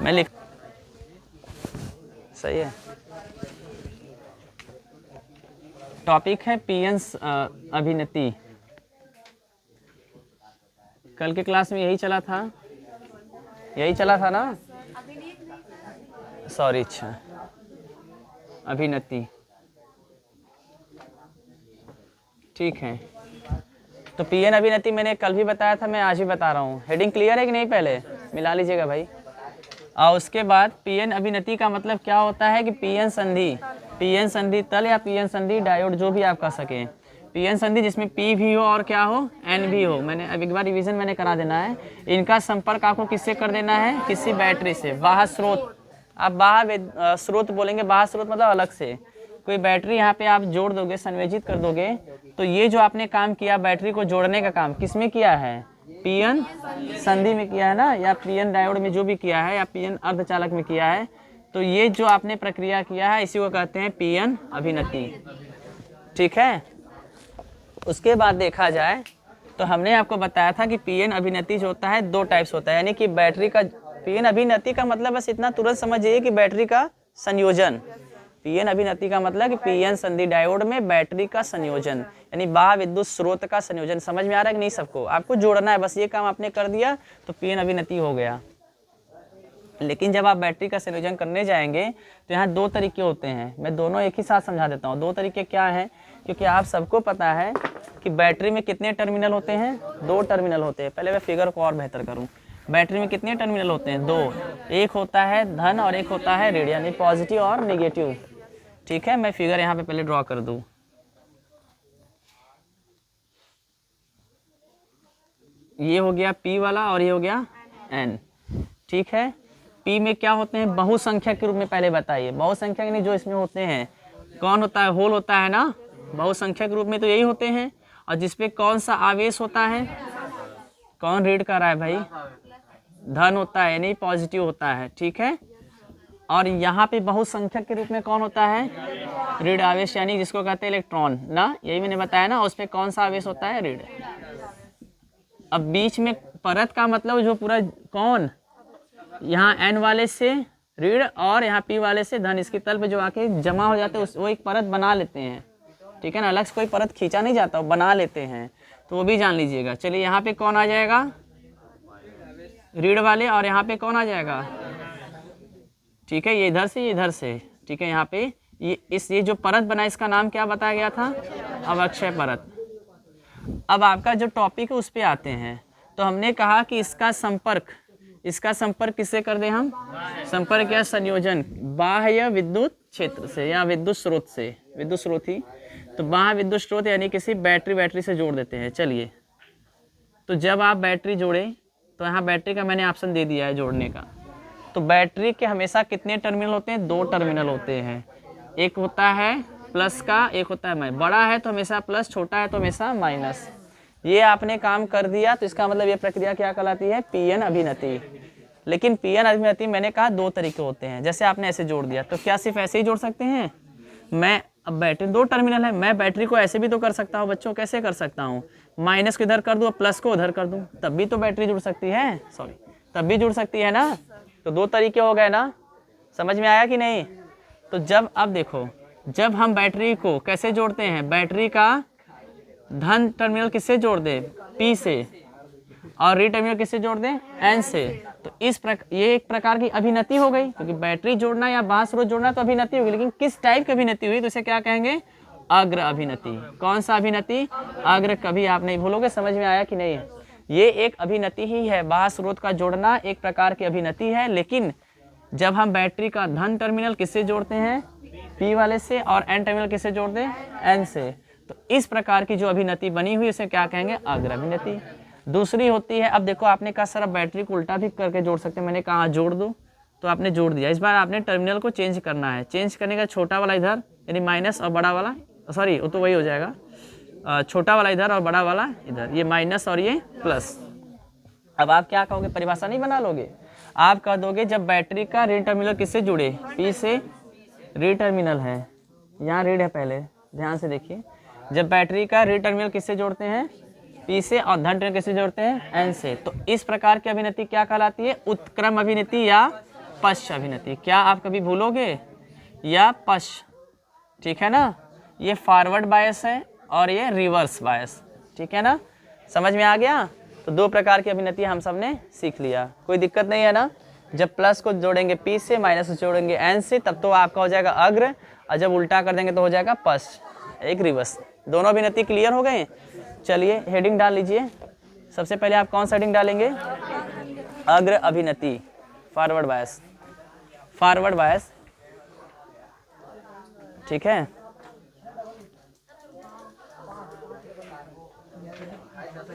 मैं लिख, सही है। टॉपिक है पीएन अभिनति। कल के क्लास में यही चला था, यही चला था ना, सॉरी, अच्छा अभिनति, ठीक है। तो पीएन अभिनति मैंने कल भी बताया था, मैं आज भी बता रहा हूँ। हेडिंग क्लियर है कि नहीं, पहले मिला लीजिएगा भाई। और उसके बाद पीएन अभिनति का मतलब क्या होता है कि पीएन संधि तल या पीएन संधि डायोड, जो भी आप कह सकें। पीएन संधि जिसमें पी भी हो और क्या हो, एन भी हो। मैंने अब एक बार रिवीजन मैंने करा देना है। इनका संपर्क आपको किससे कर देना है, किसी बैटरी से, बाह्य स्रोत। आप बाह्य स्रोत बोलेंगे, बाह्य स्रोत मतलब अलग से कोई बैटरी यहाँ पे आप जोड़ दोगे, संयोजित कर दोगे, तो ये जो आपने काम किया बैटरी को जोड़ने का काम किस में किया है, पीएन संधि में किया है ना, या पीएन डायोड में जो भी किया है, या पीएन अर्धचालक में किया है। तो ये जो आपने प्रक्रिया किया है इसी को कहते हैं पीएन अभिनति, ठीक है। उसके बाद देखा जाए तो हमने आपको बताया था कि पीएन अभिनति जो होता है दो टाइप्स होता है, यानी कि बैटरी का पीएन अभिनति का मतलब बस इतना तुरंत समझिए कि बैटरी का संयोजन। पीएन अभिनति का मतलब कि पीएन संधि डायोड में बैटरी का संयोजन, यानी बाह्य विद्युत स्रोत का संयोजन। समझ में आ रहा है कि नहीं सबको? आपको जोड़ना है, बस ये काम आपने कर दिया तो पीएन अभिनति हो गया। लेकिन जब आप बैटरी का संयोजन करने जाएंगे तो यहाँ दो तरीके होते हैं। मैं दोनों एक ही साथ समझा देता हूँ। दो तरीके क्या हैं, क्योंकि आप सबको पता है कि बैटरी में कितने टर्मिनल होते हैं, दो टर्मिनल होते हैं। पहले मैं फिगर को और बेहतर करूँ। बैटरी में कितने टर्मिनल होते हैं, दो। एक होता है धन और एक होता है ऋण, यानी पॉजिटिव और नेगेटिव, ठीक है। मैं फिगर यहाँ पे पहले ड्रॉ कर दूँ। ये हो गया P वाला और ये हो गया N, ठीक है। P में क्या होते हैं, बहुसंख्यक के रूप में पहले बताइए। बहुसंख्यक नहीं, जो इसमें होते हैं कौन होता है, होल होता है ना, बहुसंख्यक के रूप में तो यही होते हैं। और जिसपे कौन सा आवेश होता है, कौन रीड कर रहा है भाई, धन होता है, यानी पॉजिटिव होता है, ठीक है। और यहाँ पे बहुसंख्यक के रूप में कौन होता है, ऋण आवेश, यानी जिसको कहते हैं इलेक्ट्रॉन ना, यही मैंने बताया ना। उस पर कौन सा आवेश होता है, ऋण। अब बीच में परत का मतलब जो पूरा कौन, यहाँ N वाले से ऋण और यहाँ P वाले से धन, इसके तल पे जो आके जमा हो जाते हैं वो एक परत बना लेते हैं, ठीक है ना। अलग से कोई परत खींचा नहीं जाता, वो बना लेते हैं, तो वो भी जान लीजिएगा। चलिए यहाँ पे कौन आ जाएगा, ऋण वाले, और यहाँ पे कौन आ जाएगा, ठीक है, ये इधर से ये इधर से, ठीक है। यहाँ पे ये जो परत बना इसका नाम क्या बताया गया था, अवक्षय परत। अब आपका जो टॉपिक है उस पे आते हैं। तो हमने कहा कि इसका संपर्क किससे कर दें हम, संपर्क या संयोजन बाह्य विद्युत क्षेत्र से या विद्युत स्रोत से, विद्युत स्रोत ही तो बाह्य विद्युत स्रोत, यानी किसी बैटरी से जोड़ देते हैं। चलिए, तो जब आप बैटरी जोड़े तो यहाँ बैटरी का मैंने ऑप्शन दे दिया है जोड़ने का। तो बैटरी के हमेशा कितने टर्मिनल होते हैं, दो टर्मिनल होते हैं। एक होता है प्लस का, एक होता है माइनस। बड़ा है तो हमेशा प्लस, छोटा है तो हमेशा माइनस। ये आपने काम कर दिया तो इसका मतलब ये प्रक्रिया क्या कहलाती है, पीएन अभिनति। लेकिन पीएन अभिनति मैंने कहा दो तरीके होते हैं। जैसे आपने ऐसे जोड़ दिया, तो क्या सिर्फ ऐसे ही जोड़ सकते हैं? मैं अब बैटरी दो टर्मिनल है, मैं बैटरी को ऐसे भी तो कर सकता हूँ बच्चों। कैसे कर सकता हूँ, माइनस को इधर कर दूँ, प्लस को उधर कर दूँ, तब भी तो बैटरी जुड़ सकती है, सॉरी तब भी जुड़ सकती है ना। तो दो तरीके हो गए ना, समझ में आया कि नहीं? तो जब अब देखो, जब हम बैटरी को कैसे जोड़ते हैं, बैटरी का धन टर्मिनल किससे जोड़ दे, P से, और ऋण टर्मिनल किससे जोड़ दें, N से। तो ये एक प्रकार की अभिनति हो गई, क्योंकि बैटरी जोड़ना या बाह्य स्रोत जोड़ना तो अभिनति होगी। लेकिन किस टाइप की अभिनति हुई, तो इसे क्या कहेंगे, अग्र अभिनति। कौन सा अभिनति, अग्र। कभी आप नहीं भूलोगे। समझ में आया कि नहीं? ये एक अभिनति ही है, बाह्य स्रोत का जोड़ना एक प्रकार की अभिनति है। लेकिन जब हम बैटरी का धन टर्मिनल किससे जोड़ते हैं, P वाले से, और N टर्मिनल किससे जोड़ते हैं, N से। तो इस प्रकार की जो अभिनति बनी हुई उसे क्या कहेंगे, अग्र अभिनति। दूसरी होती है, अब देखो आपने कहा सर अब बैटरी को उल्टा भी करके जोड़ सकते हैं। मैंने कहा जोड़ दो, तो आपने जोड़ दिया। इस बार आपने टर्मिनल को चेंज करना है। चेंज करने का छोटा वाला इधर यानी माइनस, और बड़ा वाला, सॉरी वो तो वही हो जाएगा, छोटा वाला इधर और बड़ा वाला इधर, ये माइनस और ये प्लस। अब आप क्या कहोगे, परिभाषा नहीं बना लोगे, आप कह दोगे जब बैटरी का ऋण टर्मिनल किससे जुड़े, P से, ऋण टर्मिनल है, यहाँ ऋण है, पहले ध्यान से देखिए। जब बैटरी का ऋण टर्मिनल किससे जोड़ते हैं, P से, और धन टर्मिनल किससे जोड़ते हैं? N से। तो इस प्रकार की अभिनति क्या कहलाती है? उत्क्रम अभिनति या पश्च अभिनति। क्या आप कभी भूलोगे? या पश्च, ठीक है ना। ये फॉरवर्ड बायस है और ये रिवर्स बायस, ठीक है ना। समझ में आ गया? तो दो प्रकार की अभिनति हम सब ने सीख लिया, कोई दिक्कत नहीं है ना। जब प्लस को जोड़ेंगे P से, माइनस को जोड़ेंगे N से, तब तो आपका हो जाएगा अग्र, और जब उल्टा कर देंगे तो हो जाएगा पश्च, एक रिवर्स। दोनों अभिनति क्लियर हो गए? चलिए हेडिंग डाल लीजिए। सबसे पहले आप कौन सा हेडिंग डालेंगे? अग्र अभिनति, फॉरवर्ड बायस, फॉरवर्ड बायस, ठीक है।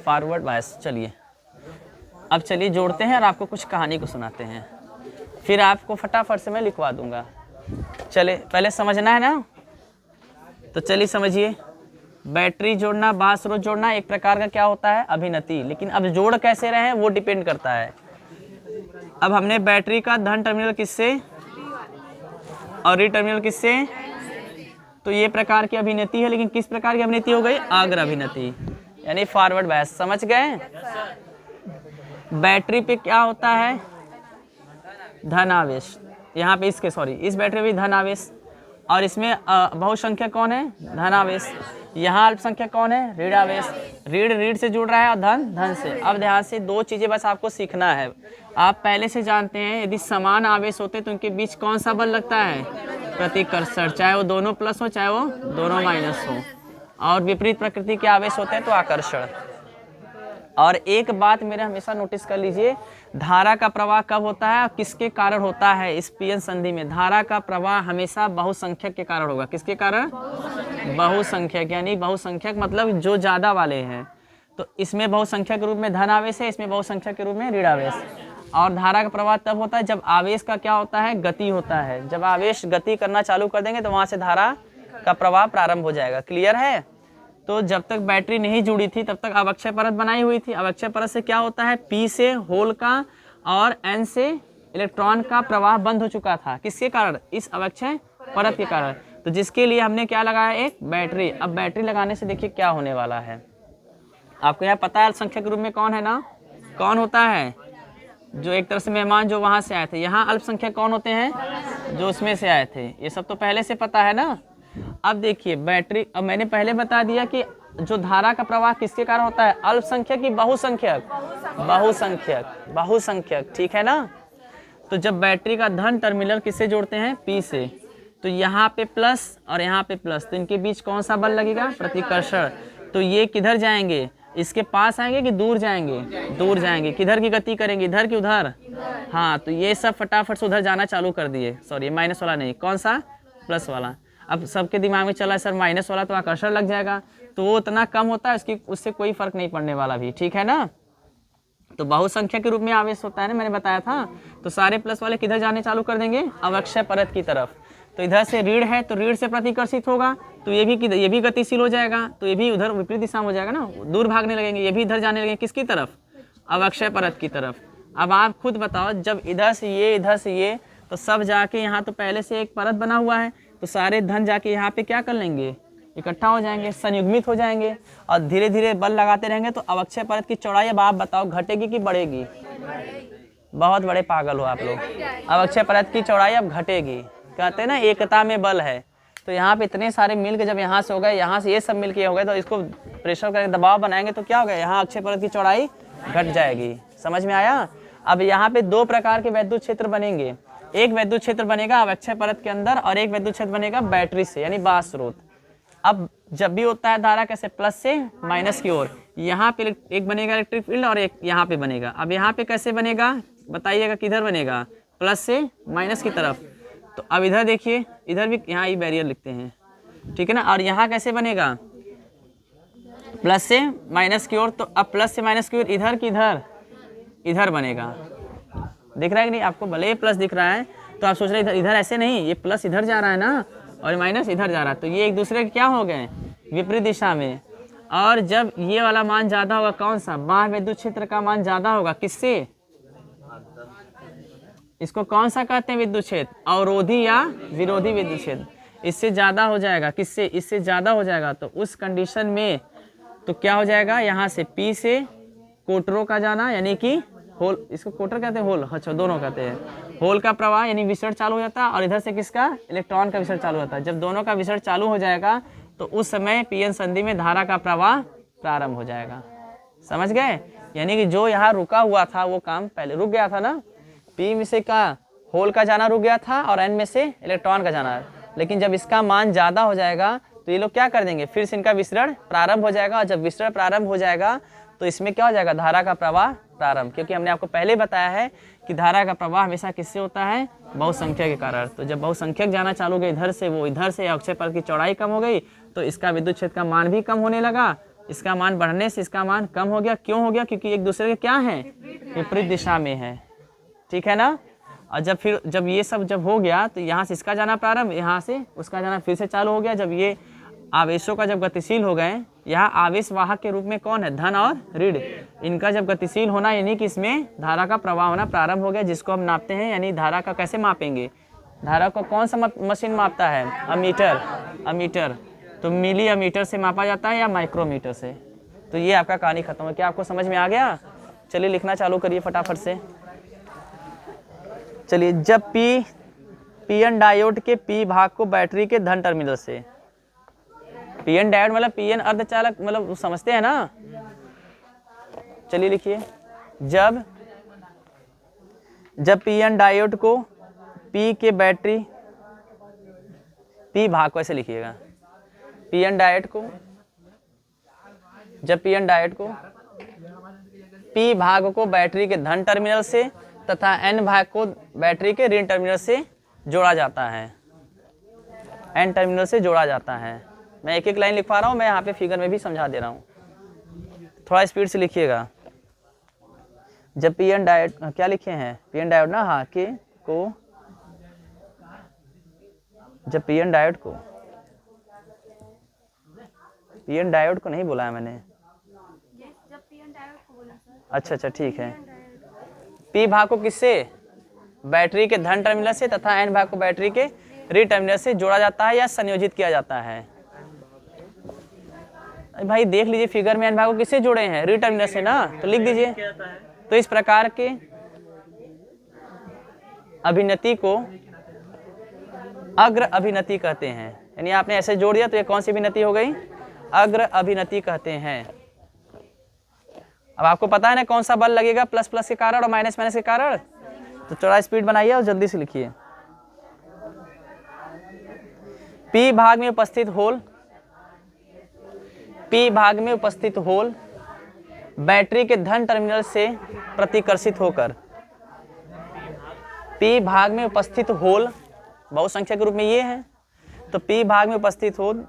Forward bias. चलिए अब चलिए जोड़ते हैं और आपको कुछ कहानी को सुनाते हैं, फिर आपको फटाफट से मैं लिखवा दूंगा। चले पहले समझना है ना, तो चलिए समझिए। बैटरी जोड़ना, बाह्य स्रोत जोड़ना एक प्रकार का क्या होता है? अभिनति। लेकिन अब जोड़ कैसे रहे हैं वो डिपेंड करता है। अब हमने बैटरी का धन टर्मिनल किससे और ऋण टर्मिनल किससे, तो ये प्रकार की अभिनति है। लेकिन किस प्रकार की अभिनति हो गई? अग्र अभिनति, यानी फॉरवर्ड बायस। समझ गए? बैटरी पे क्या होता है? धन आवेश। यहाँ पे इसके सॉरी इस बैटरी में धन आवेश, और इसमें बहुसंख्यक कौन है? धन आवेश। यहाँ अल्पसंख्यक कौन है? ऋण आवेश। ऋण ऋण से जुड़ रहा है और धन धन से। अब ध्यान से दो चीजें बस आपको सीखना है। आप पहले से जानते हैं यदि समान आवेश होते तो उनके बीच कौन सा बल लगता है? प्रतिकर्षण, चाहे वो दोनों प्लस हो चाहे वो दोनों माइनस हो। और विपरीत प्रकृति के आवेश होते हैं तो आकर्षण। और एक बात मेरे हमेशा नोटिस कर लीजिए, धारा का प्रवाह कब होता है और किसके कारण होता है? इस पीएन संधि में धारा का प्रवाह हमेशा बहुसंख्यक के कारण होगा। किसके कारण? बहुसंख्यक, यानी बहुसंख्यक मतलब जो ज्यादा वाले हैं। तो इसमें बहुसंख्यक के रूप में धन आवेश है, इसमें बहुसंख्यक के रूप में ऋण आवेश। और धारा का प्रवाह तब होता है जब आवेश का क्या होता है? गति होता है। जब आवेश गति करना चालू कर देंगे तो वहां से धारा का प्रवाह प्रारंभ हो जाएगा। क्लियर है? तो जब तक बैटरी नहीं जुड़ी थी तब तक अवक्षय परत बनाई हुई थी। अवक्षय परत से क्या होता है? P से होल का और N से इलेक्ट्रॉन का प्रवाह बंद हो चुका था। किसके कारण? इस अवक्षय परत के कारण। तो जिसके लिए हमने क्या लगाया? एक बैटरी। अब बैटरी लगाने से देखिए क्या होने वाला है। आपको यहाँ पता है अल्पसंख्यक के रूप में कौन है ना? कौन होता है? जो एक तरह से मेहमान जो वहां से आए थे। यहाँ अल्पसंख्यक कौन होते हैं? जो उसमें से आए थे। ये सब तो पहले से पता है ना। अब देखिए बैटरी, अब मैंने पहले बता दिया कि जो धारा का प्रवाह किसके कारण होता है? अल्पसंख्यक की बहुसंख्यक? बहुसंख्यक, बहुसंख्यक, ठीक है ना। तो जब बैटरी का धन टर्मिनल किससे जोड़ते हैं? P से। तो यहाँ पे प्लस और यहाँ पे प्लस, तो इनके बीच कौन सा बल लगेगा? प्रतिकर्षण। तो ये किधर जाएंगे? इसके पास आएंगे कि दूर जाएंगे? दूर जाएंगे। किधर की गति करेंगे? इधर की उधर? हाँ, तो ये सब फटाफट से उधर जाना चालू कर दिए। सॉरी माइनस वाला नहीं, कौन सा? प्लस वाला। अब सबके दिमाग में चला सर माइनस वाला तो आकर्षण लग जाएगा, तो वो उतना कम होता है उससे कोई फर्क नहीं पड़ने वाला भी, ठीक है ना। तो बहुसंख्यक के रूप में आवेश होता है ना, मैंने बताया था। तो सारे प्लस वाले किधर जाने चालू कर देंगे? अवक्षय परत की तरफ। तो इधर से ऋण है तो ऋण से प्रतिकर्षित होगा, तो ये भी गतिशील हो जाएगा, तो ये भी उधर विपरीत दिशा में हो जाएगा ना, दूर भागने लगेंगे। ये भी इधर जाने लगेंगे, किसकी तरफ? अवक्षय परत की तरफ। अब आप खुद बताओ, जब इधर से ये इधर से ये, तो सब जाके यहाँ तो पहले से एक परत बना हुआ है, तो सारे धन जाके यहाँ पे क्या कर लेंगे? इकट्ठा हो जाएंगे, संयुग्मित हो जाएंगे, और धीरे धीरे बल लगाते रहेंगे। तो अवक्षय परत की चौड़ाई अब आप बताओ घटेगी कि बढ़ेगी? बहुत बड़े पागल हो आप लोग। अवक्षय परत की चौड़ाई अब घटेगी। कहते हैं ना एकता में बल है। तो यहाँ पे इतने सारे मिल के जब यहाँ से हो गए, यहाँ से ये सब मिल के हो गए, तो इसको प्रेशर करके दबाव बनाएंगे तो क्या हो गया? यहाँ अक्षय परत की चौड़ाई घट जाएगी। समझ में आया? अब यहाँ पे दो प्रकार के वैद्युत क्षेत्र बनेंगे। एक वैद्युत क्षेत्र बनेगा अवक्षय परत के अंदर, और एक वैद्युत क्षेत्र बनेगा बैटरी से, यानी बाह्य स्रोत। अब जब भी होता है धारा कैसे? प्लस से माइनस की ओर। यहाँ पे एक बनेगा इलेक्ट्रिक फील्ड और एक यहाँ पे बनेगा। अब यहाँ पे कैसे बनेगा बताइएगा? किधर बनेगा? प्लस से माइनस की तरफ। तो अब इधर देखिए, इधर भी यहाँ ये बैरियर लिखते हैं, ठीक है ना। और यहाँ कैसे बनेगा? प्लस से माइनस की ओर। तो अब प्लस से माइनस की ओर इधर की इधर? इधर बनेगा। दिख रहा है कि नहीं आपको? भले प्लस दिख रहा है तो आप सोच रहे इधर इधर ऐसे नहीं, ये प्लस इधर जा रहा है ना और माइनस इधर जा रहा है, तो ये एक दूसरे के क्या हो गए? विपरीत दिशा में। और जब ये वाला मान ज्यादा होगा, कौन सा? बाह्य विद्युत क्षेत्र का मान ज्यादा होगा। किससे? इसको कौन सा कहते हैं विद्युत क्षेत्र? अवरोधी या विरोधी विद्युत क्षेत्र। इससे ज्यादा हो जाएगा। किससे? इससे ज्यादा हो जाएगा। तो उस कंडीशन में तो क्या हो जाएगा, यहाँ से P से कोटरों का जाना, यानी कि होल, इसको कोटर कहते हैं, होल, अच्छा दोनों कहते हैं, होल का प्रवाह यानी विसरण चालू हो जाता है, और इधर से किसका, इलेक्ट्रॉन का विसरण चालू होता है। जब दोनों का विसरण चालू हो जाएगा तो उस समय पीएन संधि में धारा का प्रवाह प्रारंभ हो जाएगा। समझ गए, यानी कि जो यहाँ रुका हुआ था वो काम पहले रुक गया था ना, P में से का होल का जाना रुक गया था और N में से इलेक्ट्रॉन का जाना, लेकिन जब इसका मान ज़्यादा हो जाएगा तो ये लोग क्या कर देंगे, फिर से इनका विसरण प्रारंभ हो जाएगा, और जब विसरण प्रारंभ हो जाएगा तो इसमें क्या हो जाएगा, धारा का प्रवाह प्रारंभ, क्योंकि हमने आपको पहले बताया है कि धारा का प्रवाह हमेशा किससे होता है, बहुसंख्यक के कारण। तो जब बहुसंख्यक जाना चालू हो गया इधर से, वो इधर से अक्षय पथ की चौड़ाई कम हो गई तो इसका विद्युत क्षेत्र का मान भी कम होने लगा, इसका मान बढ़ने से इसका मान कम हो गया। क्यों हो गया, क्योंकि एक दूसरे के क्या है, विपरीत दिशा में है, ठीक है ना। और जब ये सब जब हो गया तो यहाँ से इसका जाना प्रारंभ, यहाँ से उसका जाना फिर से चालू हो गया। जब ये आवेशों का जब गतिशील हो गए, यहाँ आवेश वाहक के रूप में कौन है, धन और ऋण, इनका जब गतिशील होना यानी कि इसमें धारा का प्रवाह होना प्रारंभ हो गया, जिसको हम नापते हैं। यानी धारा का कैसे मापेंगे, धारा को कौन सा मशीन मापता है, अमीटर। तो मिली अमीटर से मापा जाता है या माइक्रोमीटर से। तो ये आपका कहानी खत्म है। क्या आपको समझ में आ गया? चलिए लिखना चालू करिए फटाफट से। चलिए, जब पीएन डायोड के पी भाग को बैटरी के धन टर्मिनल से, पीएन डायोड मतलब पीएन अर्धचालक, मतलब समझते हैं ना। चलिए लिखिए, जब पीएन डायोड को पी के बैटरी, पी भाग को ऐसे लिखिएगा, पीएन डायोड को, जब पीएन डायोड को पी भाग को बैटरी के धन टर्मिनल से तथा एन भाग को बैटरी के ऋण टर्मिनल से जोड़ा जाता है, एन टर्मिनल से जोड़ा जाता है। मैं एक एक लाइन लिखवा रहा हूँ, मैं यहाँ पे फिगर में भी समझा दे रहा हूँ, थोड़ा स्पीड से लिखिएगा। जब पीएन डायोड, क्या लिखे हैं, पीएन डायोड ना, हाँ, के को, जब पीएन डायोड को, पीएन डायोड को नहीं बोला है मैंने, अच्छा ठीक है। पी भाग को किससे, बैटरी के धन टर्मिनल से तथा एन भाग को बैटरी के ऋण टर्मिनल से जोड़ा जाता है या संयोजित किया जाता है। भाई देख लीजिए फिगर में, एन भाग को किससे जोड़े हैं, ऋण टर्मिनल से ना, तो लिख दीजिए। तो इस प्रकार के अभिनति को अग्र अभिनति कहते हैं। यानी आपने ऐसे जोड़ दिया तो ये कौन सी अभिनति हो गई, अग्र अभिनति कहते हैं। अब आपको पता है ना कौन सा बल लगेगा, प्लस प्लस के कारण और माइनस माइनस के कारण। तो थोड़ा स्पीड बनाइए और जल्दी से लिखिए। पी भाग में उपस्थित होल, पी भाग में उपस्थित होल बैटरी के धन टर्मिनल से प्रतिकर्षित होकर, पी भाग में उपस्थित होल बहुसंख्या के रूप में ये है, तो पी भाग में उपस्थित होल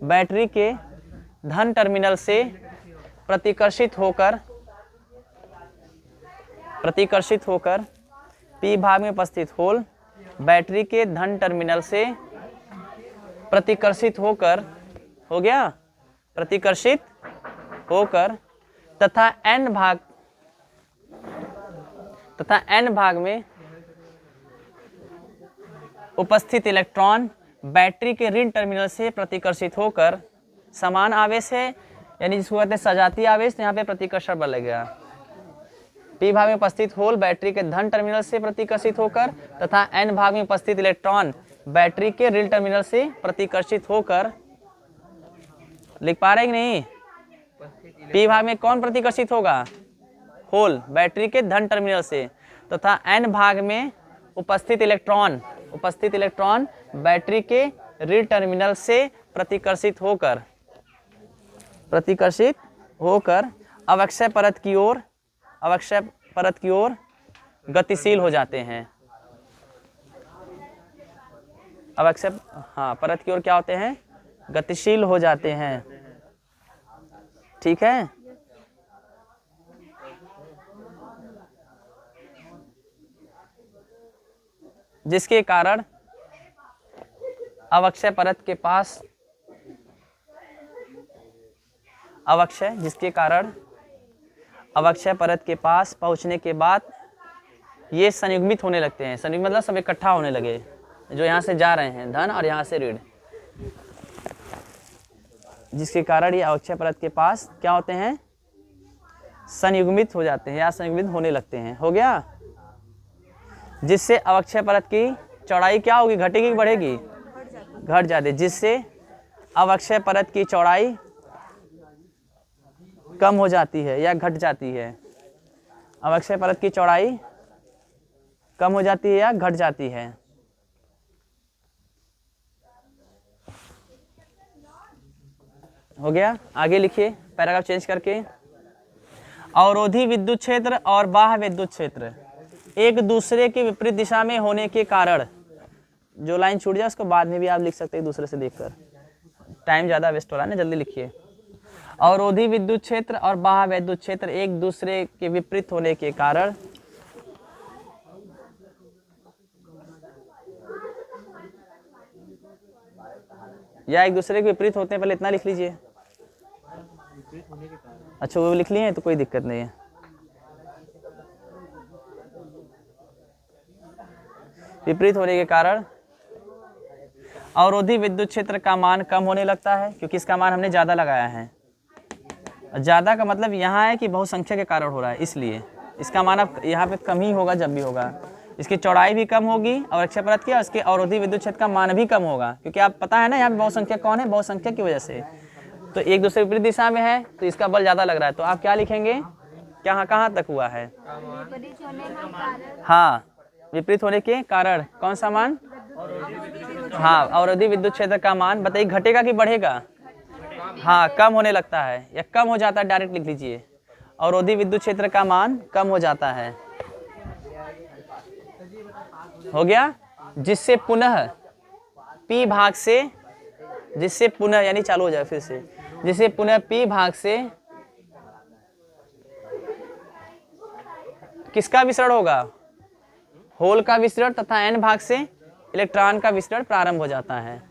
बैटरी के धन टर्मिनल से प्रतिकर्षित होकर पी भाग में उपस्थित होल बैटरी के धन टर्मिनल से प्रतिकर्षित होकर, हो गया, प्रतिकर्षित होकर तथा एन भाग में उपस्थित इलेक्ट्रॉन बैटरी के ऋण टर्मिनल से प्रतिकर्षित होकर समान आवेश है, यानी जिसको कहते हैं सजातीय आवेश, तो यहाँ पे प्रतिकर्षण बल लगेगा। पी भाग में उपस्थित होल बैटरी के धन टर्मिनल से प्रतिकर्षित होकर तथा एन भाग में उपस्थित इलेक्ट्रॉन बैटरी के ऋण टर्मिनल से प्रतिकर्षित होकर, लिख पा रहे कि नहीं? पी भाग में कौन प्रतिकर्षित होगा, होल बैटरी के धन टर्मिनल से, तथा एन भाग में उपस्थित इलेक्ट्रॉन बैटरी के ऋण टर्मिनल से प्रतिकर्षित होकर अवक्षय परत की ओर गतिशील हो जाते हैं। अवक्षय, हाँ, परत की ओर क्या होते हैं, गतिशील हो जाते हैं, ठीक है। जिसके कारण अवक्षय परत के पास, जिसके कारण अवक्षय परत के पास पहुंचने के बाद ये संयुग्मित होने लगते हैं। संयुग्मित मतलब सब इकट्ठा होने लगे, जो यहाँ से जा रहे हैं धन और यहाँ से ऋण। जिसके कारण ये अवक्षय परत के पास क्या होते हैं, संयुग्मित हो जाते हैं या संयुग्मित होने लगते हैं। हो गया, जिससे अवक्षय परत की चौड़ाई क्या होगी, घटेगी कि बढ़ेगी, घट जाती है, जिससे अवक्षय परत की चौड़ाई कम हो जाती है या घट जाती है। अवक्षय परत की चौड़ाई कम हो जाती है या घट जाती है। हो गया, आगे लिखिए पैराग्राफ चेंज करके। अवरोधी विद्युत क्षेत्र और बाह्य विद्युत क्षेत्र एक दूसरे के विपरीत दिशा में होने के कारण, जो लाइन छूट जाए उसको बाद में भी आप लिख सकते हैं दूसरे से देखकर, टाइम ज़्यादा वेस्ट हो रहा है ना, जल्दी लिखिए। अवरोधी विद्युत क्षेत्र और बाह्य विद्युत क्षेत्र एक दूसरे के विपरीत होने के कारण या एक दूसरे के विपरीत होते हैं, पहले इतना लिख लीजिए। अच्छा वो लिख लिए हैं तो कोई दिक्कत नहीं है। विपरीत होने के कारण अवरोधी विद्युत क्षेत्र का मान कम होने लगता है, क्योंकि इसका मान हमने ज़्यादा लगाया है। ज़्यादा का मतलब यहाँ है कि बहुसंख्या के कारण हो रहा है, इसलिए इसका मान अब यहाँ पे कम ही होगा जब भी होगा। इसकी चौड़ाई भी कम होगी और अवक्षय परत की, और इसके अवरोधी विद्युत क्षेत्र का मान भी कम होगा, क्योंकि आप पता है ना यहाँ पे बहुसंख्या कौन है, बहुसंख्या की वजह से। तो एक दूसरे विपरीत दिशा में है तो इसका बल ज़्यादा लग रहा है, तो आप क्या लिखेंगे, क्या कहाँ तक हुआ है, हाँ विपरीत होने के कारण कौन सा मान, हाँ अवरोधी विद्युत क्षेत्र का मान बताइए घटेगा कि बढ़ेगा, हाँ कम होने लगता है या कम हो जाता है, डायरेक्ट लिख लीजिए। अवरोधी विद्युत क्षेत्र का मान कम हो जाता है। हो गया, जिससे पुनः P भाग से, जिससे पुनः यानी चालू हो जाए फिर से, जिससे पुनः P भाग से किसका विसरण होगा, होल का विसरण तथा N भाग से इलेक्ट्रॉन का विसरण प्रारंभ हो जाता है।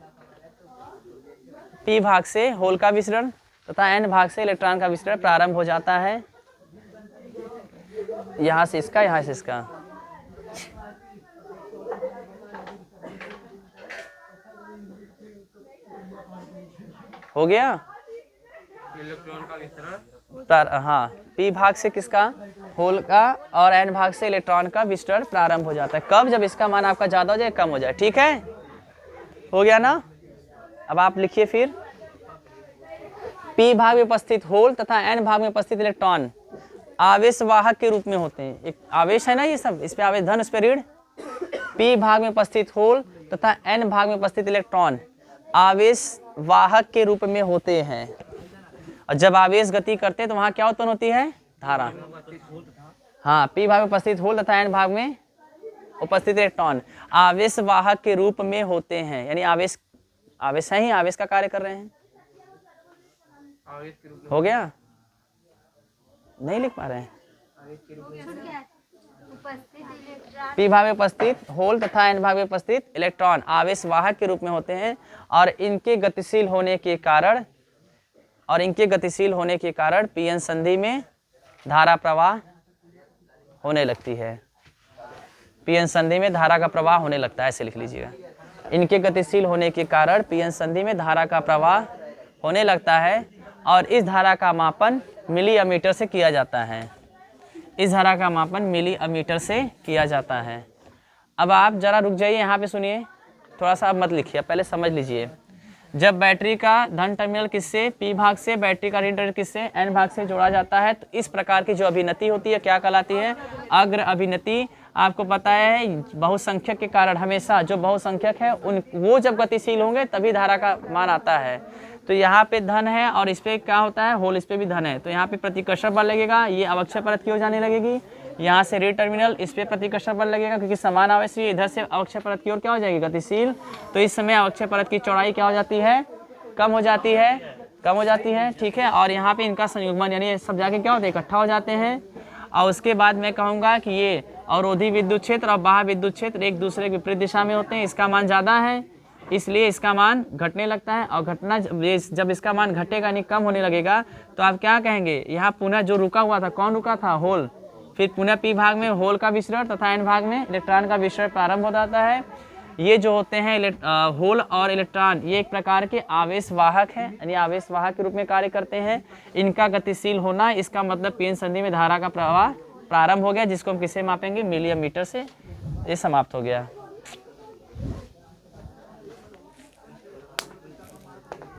P भाग से होल का विसरण तथा N भाग से इलेक्ट्रॉन का विसरण प्रारंभ हो जाता है। यहाँ से इसका, यहाँ से इसका। हो गया, इलेक्ट्रॉन का विसरण, हाँ P भाग से किसका, होल का, और N भाग से इलेक्ट्रॉन का विसरण प्रारंभ हो जाता है। कब, जब इसका मान आपका ज्यादा हो जाए, कम हो जाए। ठीक है, हो गया ना। अब आप लिखिए फिर, P भाग में उपस्थित होल तथा N भाग में उपस्थित इलेक्ट्रॉन आवेश वाहक के रूप में होते हैं। एक आवेश है ना ये सब, इस पे आवेश धन, इस पे ऋण। P भाग में उपस्थित होल तथा N भाग में उपस्थित इलेक्ट्रॉन आवेश वाहक के रूप में होते हैं, और जब आवेश गति करते हैं तो वहां क्या उत्पन्न होती है, धारा। हाँ, P भाग में उपस्थित होल तथा N भाग में उपस्थित इलेक्ट्रॉन आवेश वाहक के रूप में होते हैं, यानी आवेश, आवेश है ही, आवेश का कार्य कर रहे हैं। हो गया, नहीं लिख पा रहे हैं। P भाग में उपस्थित होल तथा N भाग में उपस्थित इलेक्ट्रॉन आवेश वाहक के रूप में होते हैं, और इनके गतिशील होने के कारण, पीएन संधि में धारा प्रवाह होने लगती है। पीएन संधि में धारा का प्रवाह होने लगता है, ऐसे लिख लीजिएगा। इनके गतिशील होने के कारण पीएन संधि में धारा का प्रवाह होने लगता है, और इस धारा का मापन मिली एमीटर से किया जाता है। इस धारा का मापन मिली एमीटर से किया जाता है। अब आप जरा रुक जाइए, यहाँ पे सुनिए, थोड़ा सा आप मत लिखिए, पहले समझ लीजिए। जब बैटरी का धन टर्मिनल किससे, P भाग से, बैटरी का ऋण टर्मिनल किससे, N भाग से जोड़ा जाता है, तो इस प्रकार की जो अभिनति होती है क्या कहलाती है, अग्र अभिनति। आपको पता है बहुसंख्यक के कारण हमेशा जो बहुसंख्यक है उन वो जब गतिशील होंगे तभी धारा का मान आता है। तो यहाँ पे धन है और इस पे क्या होता है, होल, इस पे भी धन है, तो यहाँ पे प्रतिकर्षण बल लगेगा, ये अवक्षय परत की ओर जाने लगेगी। यहाँ से ऋण टर्मिनल, इस पे प्रतिकर्षण बल लगेगा, क्योंकि समान आवेश इधर से अवक्षय परत की ओर क्या हो जाएगी, गतिशील। तो इस समय अवक्षय परत की चौड़ाई क्या हो जाती है, कम हो जाती है, ठीक है। और यहाँ पे इनका संयुग्मन यानी सब जाके क्या होता है, इकट्ठा हो जाते हैं। और उसके बाद मैं कहूँगा कि ये अवरोधी विद्युत क्षेत्र और बाह्य विद्युत क्षेत्र एक दूसरे के विपरीत दिशा में होते हैं। इसका मान ज़्यादा है, इसलिए इसका मान घटने लगता है, और घटना जब इसका मान घटेगा यानी कम होने लगेगा, तो आप क्या कहेंगे, यहाँ पुनः जो रुका हुआ था, कौन रुका था, होल। फिर पुनः P भाग में होल का विसरण तथा N भाग में इलेक्ट्रॉन का विसरण प्रारंभ हो जाता है। ये जो होते हैं होल और इलेक्ट्रॉन, ये एक प्रकार के आवेशवाहक हैं, यानी आवेशवाहक के रूप में कार्य करते हैं। इनका गतिशील होना, इसका मतलब पीएन संधि में धारा का प्रवाह प्रारंभ हो गया, जिसको हम किससे मापेंगे, मिलियन मीटर से। ये समाप्त हो गया।